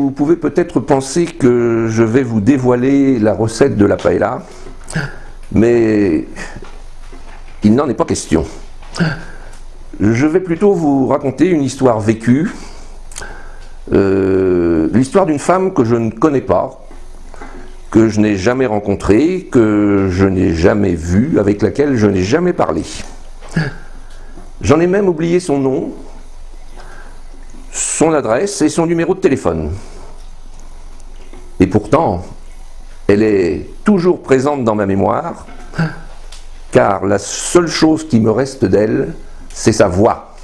Vous pouvez peut-être penser que je vais vous dévoiler la recette de la paella, mais il n'en est pas question. Je vais plutôt vous raconter une histoire vécue, l'histoire d'une femme que je ne connais pas, que je n'ai jamais rencontrée, que je n'ai jamais vue, avec laquelle je n'ai jamais parlé. J'en ai même oublié son nom, son adresse et son numéro de téléphone. Et pourtant, elle est toujours présente dans ma mémoire, car la seule chose qui me reste d'elle, c'est sa voix.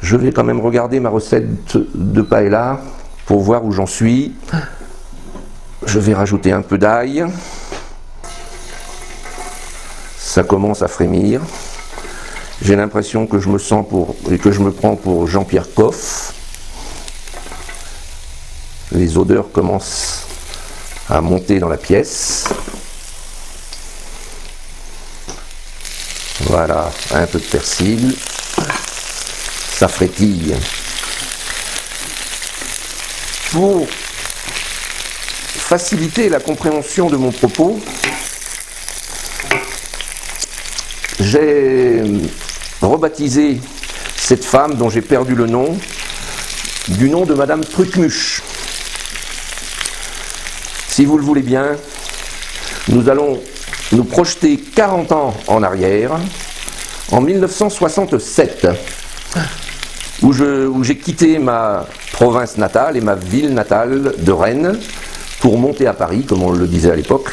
Je vais quand même regarder ma recette de paella pour voir où j'en suis. Je vais rajouter un peu d'ail. Ça commence à frémir. J'ai l'impression que je me prends pour Jean-Pierre Coff. Les odeurs commencent à monter dans la pièce. Voilà, un peu de persil. Ça frétille. Pour faciliter la compréhension de mon propos, j'ai rebaptisé cette femme dont j'ai perdu le nom du nom de Madame Trucmuche. Si vous le voulez bien, nous allons nous projeter 40 ans en arrière, en 1967, où j'ai quitté ma province natale et ma ville natale de Rennes pour monter à Paris, comme on le disait à l'époque,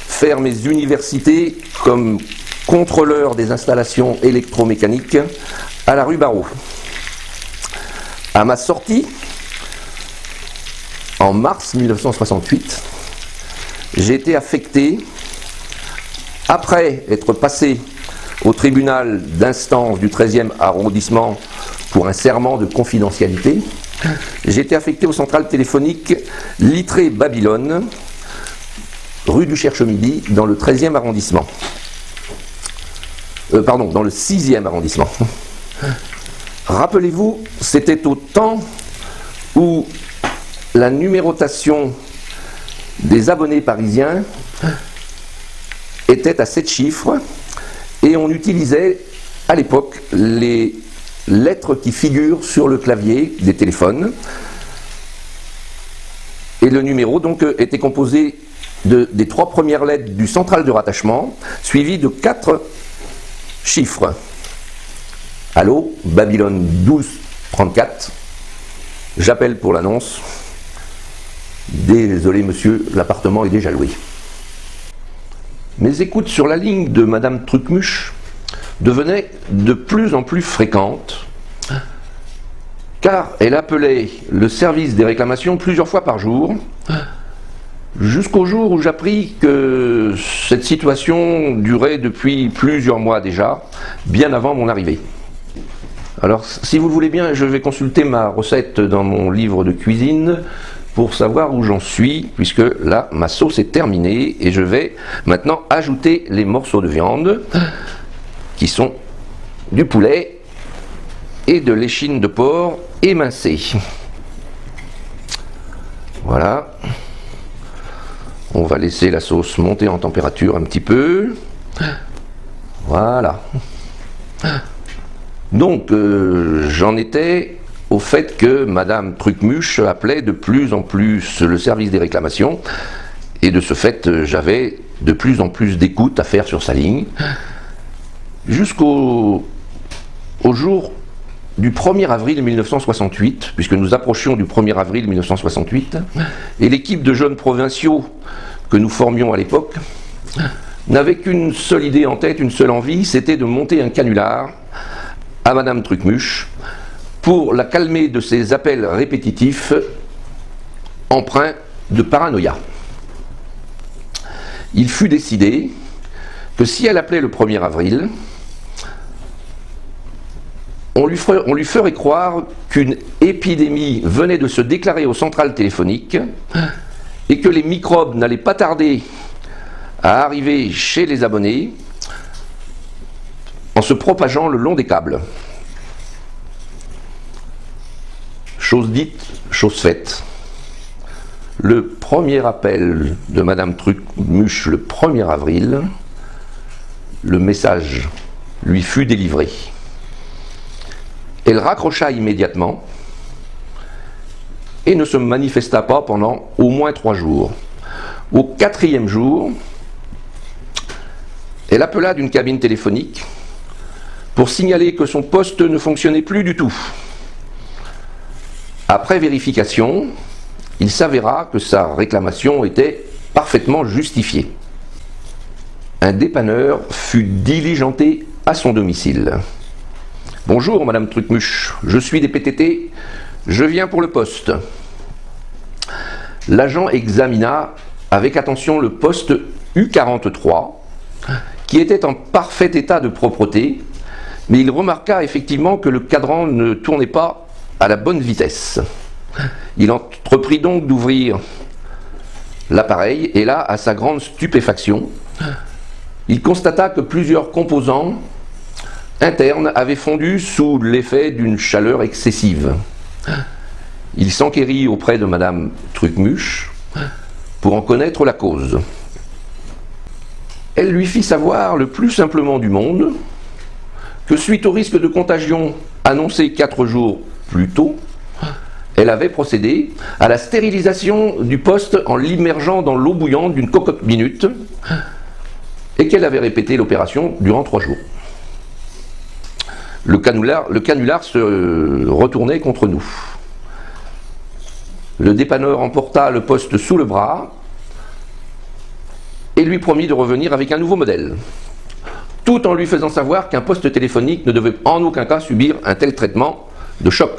faire mes universités comme contrôleur des installations électromécaniques à la rue Barrault. À ma sortie, en mars 1968, j'ai été affecté, après être passé au tribunal d'instance du 13e arrondissement pour un serment de confidentialité, j'ai été affecté aux centrales téléphoniques Littré Babylone, rue du Cherche-Midi, dans le 13e arrondissement. Dans le 6e arrondissement. Rappelez-vous, c'était au temps où la numérotation des abonnés parisiens était à 7 chiffres et on utilisait à l'époque les lettres qui figurent sur le clavier des téléphones. Et le numéro donc était composé des 3 premières lettres du central de rattachement, suivi de 4 chiffres. Allô, Babylone 1234. J'appelle pour l'annonce. Désolé monsieur, l'appartement est déjà loué. Mes écoutes sur la ligne de Madame Trucmuche devenaient de plus en plus fréquentes, car elle appelait le service des réclamations plusieurs fois par jour, jusqu'au jour où j'appris que cette situation durait depuis plusieurs mois déjà, bien avant mon arrivée. Alors, si vous le voulez bien, je vais consulter ma recette dans mon livre de cuisine pour savoir où j'en suis, puisque là, ma sauce est terminée et je vais maintenant ajouter les morceaux de viande qui sont du poulet et de l'échine de porc émincée. Voilà. On va laisser la sauce monter en température un petit peu. Voilà. Donc, j'en étais au fait que Madame Trucmuche appelait de plus en plus le service des réclamations, et de ce fait, j'avais de plus en plus d'écoute à faire sur sa ligne, jusqu'au jour du 1er avril 1968, puisque nous approchions du 1er avril 1968, et l'équipe de jeunes provinciaux que nous formions à l'époque n'avait qu'une seule idée en tête, une seule envie, c'était de monter un canular à Madame Trucmuche pour la calmer de ses appels répétitifs empreints de paranoïa. Il fut décidé que si elle appelait le 1er avril, on lui ferait croire qu'une épidémie venait de se déclarer aux centrales téléphoniques et que les microbes n'allaient pas tarder à arriver chez les abonnés en se propageant le long des câbles. Chose dite, chose faite. Le premier appel de Madame Trucmuche le 1er avril, le message lui fut délivré. Elle raccrocha immédiatement et ne se manifesta pas pendant au moins 3 jours. Au 4e jour, elle appela d'une cabine téléphonique pour signaler que son poste ne fonctionnait plus du tout. Après vérification, il s'avéra que sa réclamation était parfaitement justifiée. Un dépanneur fut diligenté à son domicile. « Bonjour Madame Trucmuche, je suis des PTT, je viens pour le poste. » L'agent examina avec attention le poste U43, qui était en parfait état de propreté, mais il remarqua effectivement que le cadran ne tournait pas à la bonne vitesse. Il entreprit donc d'ouvrir l'appareil, et là, à sa grande stupéfaction, il constata que plusieurs composants internes avaient fondu sous l'effet d'une chaleur excessive. Il s'enquérit auprès de Madame Trucmuche pour en connaître la cause. Elle lui fit savoir le plus simplement du monde que suite au risque de contagion annoncé 4 jours plus tôt, elle avait procédé à la stérilisation du poste en l'immergeant dans l'eau bouillante d'une cocotte minute et qu'elle avait répété l'opération durant 3 jours. Le canular se retournait contre nous. Le dépanneur emporta le poste sous le bras et lui promit de revenir avec un nouveau modèle, tout en lui faisant savoir qu'un poste téléphonique ne devait en aucun cas subir un tel traitement de choc.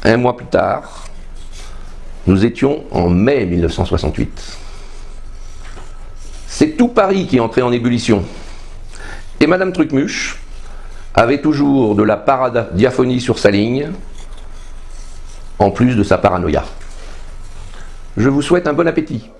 1 mois plus tard, nous étions en mai 1968. C'est tout Paris qui entrait en ébullition. Et Madame Trucmuche avait toujours de la paradiaphonie sur sa ligne, en plus de sa paranoïa. Je vous souhaite un bon appétit.